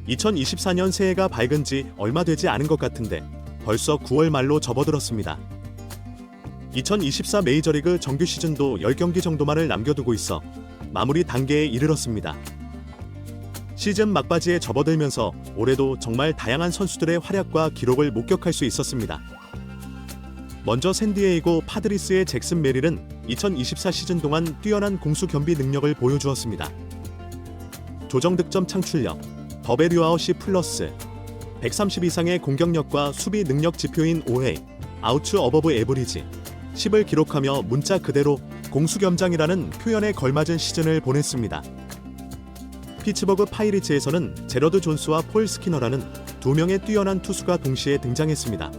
2024년 새해가 밝은 지 얼마 되지 않은 것 같은데 벌써 9월 말로 접어들었습니다. 2024 메이저리그 정규 시즌도 10경기 정도만을 남겨두고 있어 마무리 단계에 이르렀습니다. 시즌 막바지에 접어들면서 올해도 정말 다양한 선수들의 활약과 기록을 목격할 수 있었습니다. 먼저 샌디에이고 파드리스의 잭슨 메릴은 2024 시즌 동안 뛰어난 공수 겸비 능력을 보여주었습니다. 조정 득점 창출력, 더베류아웃이 플러스, 130 이상의 공격력과 수비 능력 지표인 OA, 아우츠 어버브 에브리지, 10을 기록하며 문자 그대로 공수겸장이라는 표현에 걸맞은 시즌을 보냈습니다. 피츠버그 파이리츠에서는 제러드 존스와 폴 스키너라는 두 명의 뛰어난 투수가 동시에 등장했습니다.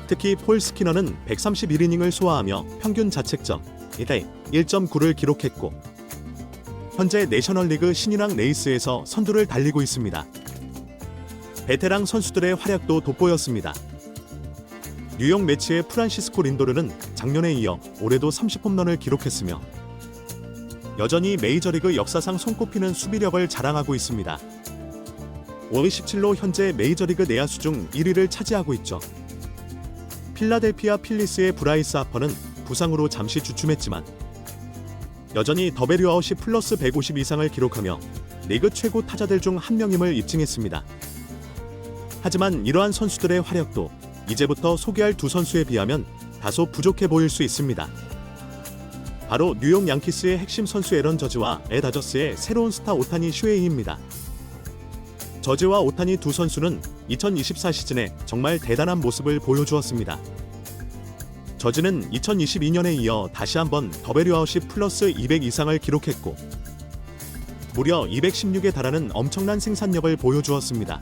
특히 폴 스키너는 131이닝을 소화하며 평균 자책점 1.9를 기록했고 현재 내셔널리그 신인왕 레이스에서 선두를 달리고 있습니다. 베테랑 선수들의 활약도 돋보였습니다. 뉴욕 매치의 프란시스코 린도르는 작년에 이어 올해도 30홈런을 기록했으며 여전히 메이저리그 역사상 손꼽히는 수비력을 자랑하고 있습니다. 올 17로 현재 메이저리그 내야수 중 1위를 차지하고 있죠. 필라델피아 필리스의 브라이스 하퍼는 부상으로 잠시 주춤했지만 여전히 더베류아웃이 플러스 150 이상을 기록하며 리그 최고 타자들 중 한 명임을 입증했습니다. 하지만 이러한 선수들의 활약도 이제부터 소개할 두 선수에 비하면 다소 부족해 보일 수 있습니다. 바로 뉴욕 양키스의 핵심 선수 에런 저지와 다저스의 새로운 스타 오타니 슈에이입니다. 저지와 오타니 두 선수는 2024 시즌에 정말 대단한 모습을 보여주었습니다. 저지는 2022년에 이어 다시 한번 더베류아웃이 플러스 200 이상을 기록했고 무려 216에 달하는 엄청난 생산력을 보여주었습니다.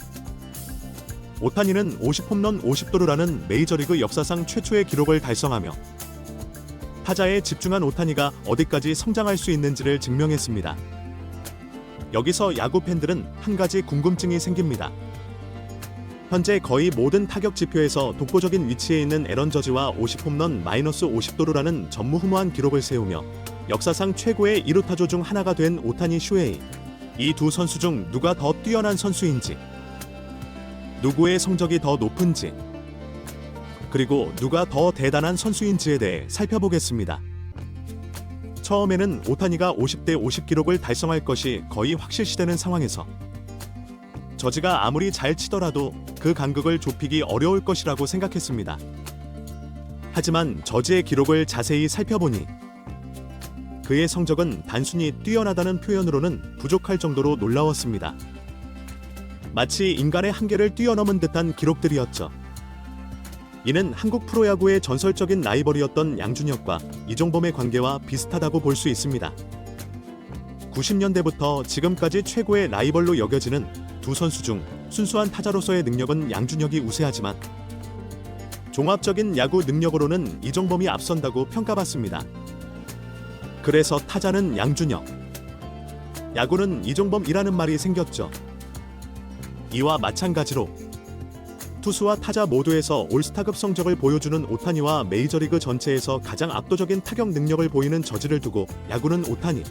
오타니는 50홈런 50도루라는 메이저리그 역사상 최초의 기록을 달성하며 타자에 집중한 오타니가 어디까지 성장할 수 있는지를 증명했습니다. 여기서 야구 팬들은 한 가지 궁금증이 생깁니다. 현재 거의 모든 타격 지표에서 독보적인 위치에 있는 에런 저지와 50홈런 마이너스 50도루라는 전무후무한 기록을 세우며 역사상 최고의 2루타조 중 하나가 된 오타니 슈에이. 이 두 선수 중 누가 더 뛰어난 선수인지, 누구의 성적이 더 높은지, 그리고 누가 더 대단한 선수인지에 대해 살펴보겠습니다. 처음에는 오타니가 50대 50 기록을 달성할 것이 거의 확실시되는 상황에서 저지가 아무리 잘 치더라도 그 간극을 좁히기 어려울 것이라고 생각했습니다. 하지만 저지의 기록을 자세히 살펴보니 그의 성적은 단순히 뛰어나다는 표현으로는 부족할 정도로 놀라웠습니다. 마치 인간의 한계를 뛰어넘은 듯한 기록들이었죠. 이는 한국 프로야구의 전설적인 라이벌이었던 양준혁과 이종범의 관계와 비슷하다고 볼 수 있습니다. 90년대부터 지금까지 최고의 라이벌로 여겨지는 두 선수 중 순수한 타자로서의 능력은 양준혁이 우세하지만 종합적인 야구 능력으로는 이종범이 앞선다고 평가받습니다. 그래서 타자는 양준혁, 야구는 이종범이라는 말이 생겼죠. 이와 마찬가지로 투수와 타자 모두에서 올스타급 성적을 보여주는 오타니와 메이저리그 전체에서 가장 압도적인 타격 능력을 보이는 저지를 두고 야구는 오타니,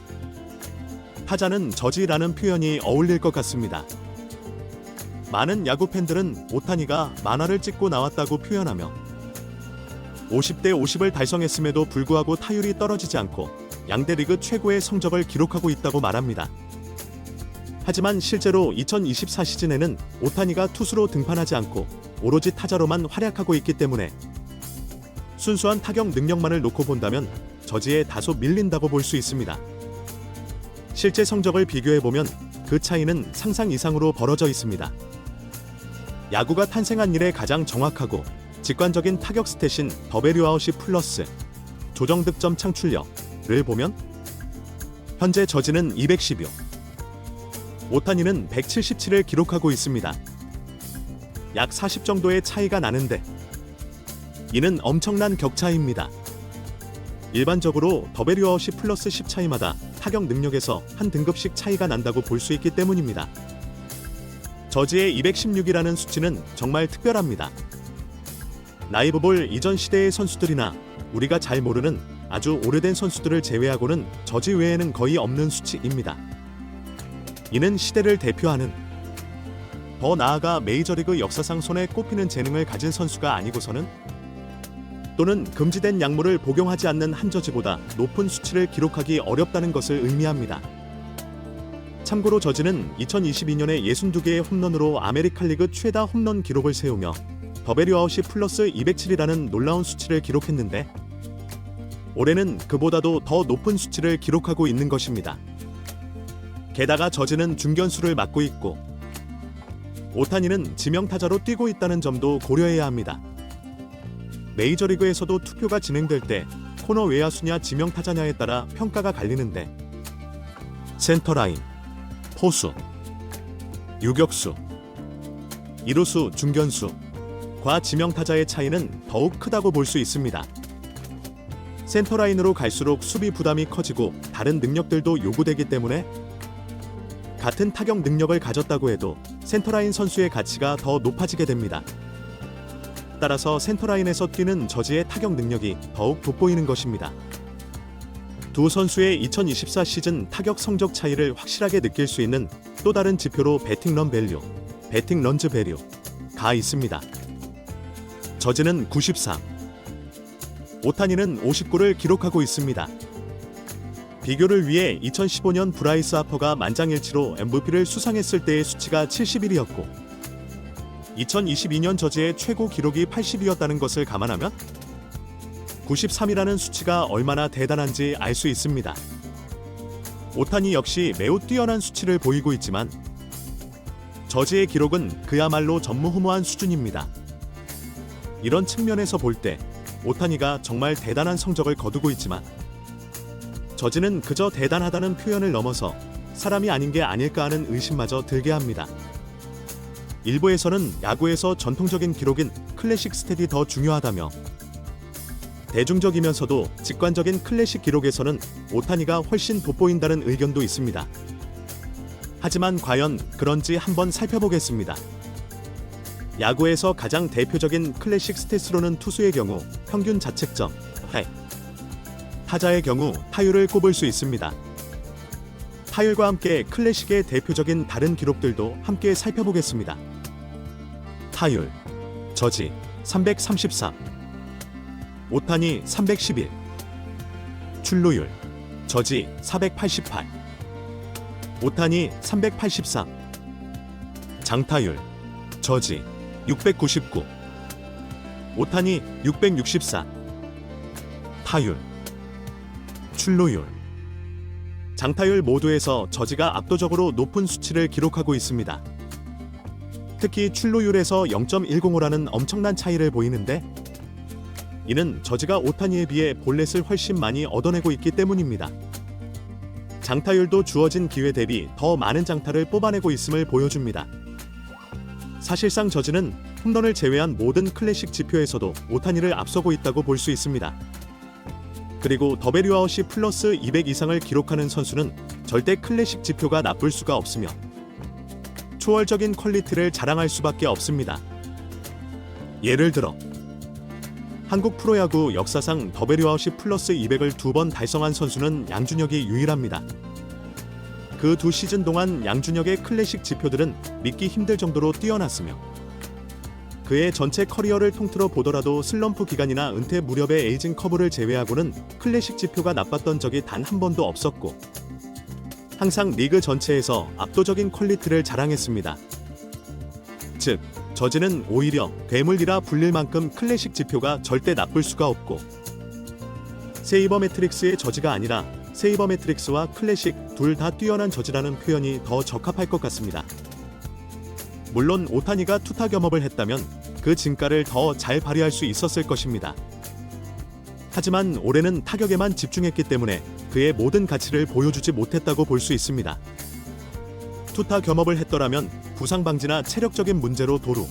타자는 저지라는 표현이 어울릴 것 같습니다. 많은 야구 팬들은 오타니가 만화를 찍고 나왔다고 표현하며 50대 50을 달성했음에도 불구하고 타율이 떨어지지 않고 양대 리그 최고의 성적을 기록하고 있다고 말합니다. 하지만 실제로 2024 시즌에는 오타니가 투수로 등판하지 않고 오로지 타자로만 활약하고 있기 때문에 순수한 타격 능력만을 놓고 본다면 저지에 다소 밀린다고 볼 수 있습니다. 실제 성적을 비교해보면 그 차이는 상상 이상으로 벌어져 있습니다. 야구가 탄생한 이래 가장 정확하고 직관적인 타격 스탯인 더베류아웃이 플러스, 조정 득점 창출력을 보면 현재 저지는 216, 오타니는 177을 기록하고 있습니다. 약 40 정도의 차이가 나는데 이는 엄청난 격차입니다. 일반적으로 더베류아웃이 플러스 10 차이마다 타격 능력에서 한 등급씩 차이가 난다고 볼 수 있기 때문입니다. 저지의 216이라는 수치는 정말 특별합니다. 라이브볼 이전 시대의 선수들이나 우리가 잘 모르는 아주 오래된 선수들을 제외하고는 저지 외에는 거의 없는 수치입니다. 이는 시대를 대표하는 더 나아가 메이저리그 역사상 손에 꼽히는 재능을 가진 선수가 아니고서는 또는 금지된 약물을 복용하지 않는 한 저지보다 높은 수치를 기록하기 어렵다는 것을 의미합니다. 참고로 저지는 2022년에 62개의 홈런으로 아메리칸 리그 최다 홈런 기록을 세우며 더베류 아웃이 플러스 207이라는 놀라운 수치를 기록했는데 올해는 그보다도 더 높은 수치를 기록하고 있는 것입니다. 게다가 저지는 중견수를 맡고 있고 오타니는 지명타자로 뛰고 있다는 점도 고려해야 합니다. 메이저리그에서도 투표가 진행될 때 코너 외야수냐 지명타자냐에 따라 평가가 갈리는데 센터라인, 포수, 유격수, 이루수, 중견수과 지명타자의 차이는 더욱 크다고 볼 수 있습니다. 센터라인으로 갈수록 수비 부담이 커지고 다른 능력들도 요구되기 때문에 같은 타격 능력을 가졌다고 해도 센터라인 선수의 가치가 더 높아지게 됩니다. 따라서 센터라인에서 뛰는 저지의 타격 능력이 더욱 돋보이는 것입니다. 두 선수의 2024 시즌 타격 성적 차이를 확실하게 느낄 수 있는 또 다른 지표로 배팅런 밸류, 배팅런즈 밸류가 있습니다. 저지는 93, 오타니는 59를 기록하고 있습니다. 비교를 위해 2015년 브라이스 하퍼가 만장일치로 MVP를 수상했을 때의 수치가 71이었고 2022년 저지의 최고 기록이 80이었다는 것을 감안하면 93이라는 수치가 얼마나 대단한지 알 수 있습니다. 오타니 역시 매우 뛰어난 수치를 보이고 있지만 저지의 기록은 그야말로 전무후무한 수준입니다. 이런 측면에서 볼 때 오타니가 정말 대단한 성적을 거두고 있지만 저지는 그저 대단하다는 표현을 넘어서 사람이 아닌 게 아닐까 하는 의심마저 들게 합니다. 일부에서는 야구에서 전통적인 기록인 클래식 스탯이 더 중요하다며 대중적이면서도 직관적인 클래식 기록에서는 오타니가 훨씬 돋보인다는 의견도 있습니다. 하지만 과연 그런지 한번 살펴보겠습니다. 야구에서 가장 대표적인 클래식 스탯으로는 투수의 경우 평균 자책점 100, 타자의 경우 타율을 꼽을 수 있습니다. 타율과 함께 클래식의 대표적인 다른 기록들도 함께 살펴보겠습니다. 타율, 저지 333, 오타니 311, 출루율, 저지 488, 오타니 383, 장타율, 저지 699, 오타니 664, 타율, 출루율, 장타율 모두에서 저지가 압도적으로 높은 수치를 기록하고 있습니다. 특히 출루율에서 0.105라는 엄청난 차이를 보이는데 이는 저지가 오타니에 비해 볼넷을 훨씬 많이 얻어내고 있기 때문입니다. 장타율도 주어진 기회 대비 더 많은 장타를 뽑아내고 있음을 보여줍니다. 사실상 저지는 홈런을 제외한 모든 클래식 지표에서도 오타니를 앞서고 있다고 볼 수 있습니다. 그리고 더베류 아웃이 플러스 200 이상을 기록하는 선수는 절대 클래식 지표가 나쁠 수가 없으며 초월적인 퀄리티를 자랑할 수밖에 없습니다. 예를 들어 한국 프로야구 역사상 더베류 아웃이 플러스 200을 2번 달성한 선수는 양준혁이 유일합니다. 그 두 시즌 동안 양준혁의 클래식 지표들은 믿기 힘들 정도로 뛰어났으며 그의 전체 커리어를 통틀어 보더라도 슬럼프 기간이나 은퇴 무렵의 에이징 커브를 제외하고는 클래식 지표가 나빴던 적이 단 한 번도 없었고 항상 리그 전체에서 압도적인 퀄리티를 자랑했습니다. 즉, 저지는 오히려 괴물이라 불릴 만큼 클래식 지표가 절대 나쁠 수가 없고 세이버매트릭스의 저지가 아니라 세이버매트릭스와 클래식 둘 다 뛰어난 저지라는 표현이 더 적합할 것 같습니다. 물론 오타니가 투타 겸업을 했다면 그 진가를 더 잘 발휘할 수 있었을 것입니다. 하지만 올해는 타격에만 집중했기 때문에 그의 모든 가치를 보여주지 못했다고 볼 수 있습니다. 투타 겸업을 했더라면 부상 방지나 체력적인 문제로 도루,